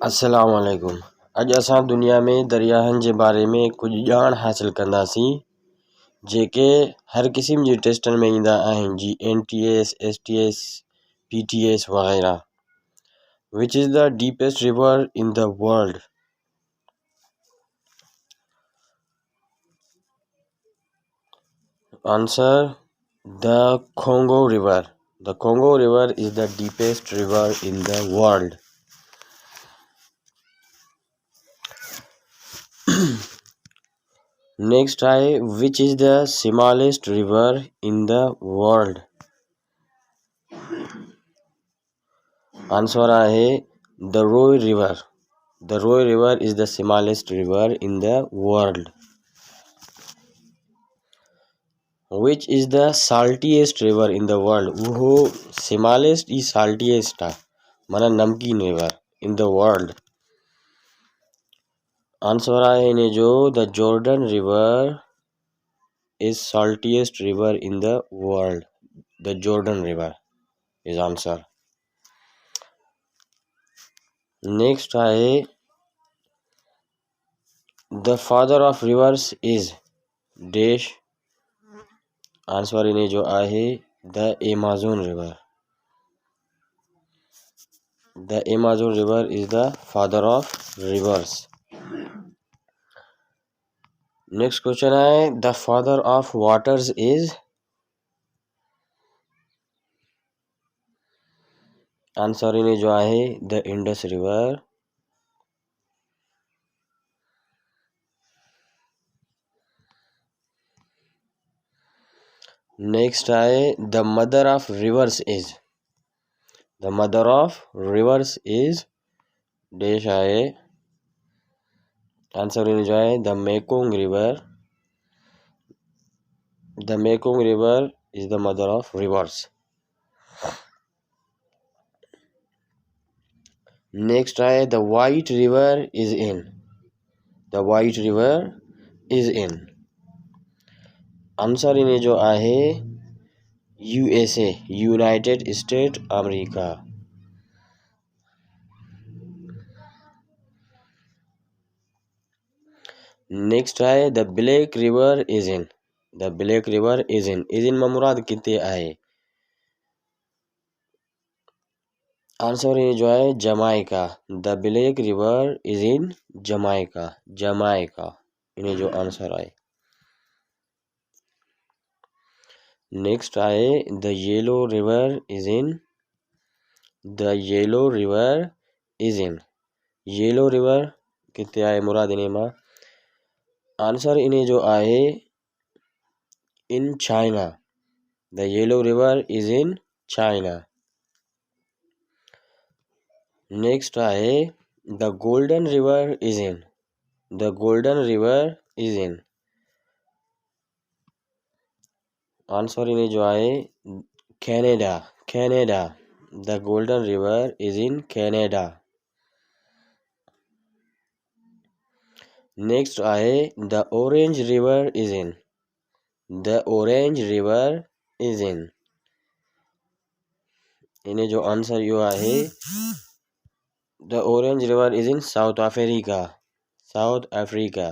अस्सलाम वालेकुम। अज असां दुनिया में दरियाहनि जे बारे में कुछ ॼाण हासिल कंदासीं जेके हर क़िस्म जी टेस्टनि में ईंदा आहिनि, जी NTS, STS, PTS वग़ैरह। Which is the deepest river in the world? Answer, the Congo river. The Congo river is the deepest river in the world. Next है, which is the smallest river in the world? Answer आहे the Roe river. The Roe river is the smallest river in the world. Which is the saltiest river in the world? वो smallest ई saltiest आहे, माना नमकीन river in the world. Answer आहे इन जो the Jordan river is saltiest river in the world. The Jordan river is answer. Next है, the father of rivers is dash. Answer इन्हें जो आहे the Amazon river. The Amazon river is the father of rivers. Next question है, the father of waters is? Answer इन्हें जो आहे the Indus river. Next है, the mother of rivers is? The mother of rivers is dash आहे. Answer इन्हें जो है the Mekong river. The Mekong river is the mother of rivers. Next है, the White River is in? The White River is in. Answer इन्हें जो आहे USA, United State America. Next है, the black river is in? The black river is in में मुराद कितने आहे? Answer इन्हें जो है Jamaica. The black river is in Jamaica. Jamaica इन्हें जो आंसर आए. नेक्स्ट आए, the yellow river is in? The yellow river is in. Yellow river कितने आए मुराद इन्हें में? आंसर इन्हें जो आए in China. The yellow river is in China. Next आए, the golden river is in? The golden river is in. Answer इन्हें जो आए Canada. Canada. The golden river is in Canada. Next आए, the orange river is in? The orange river is in. इन्हें जो answer यो आहे the orange river is in South Africa. South Africa.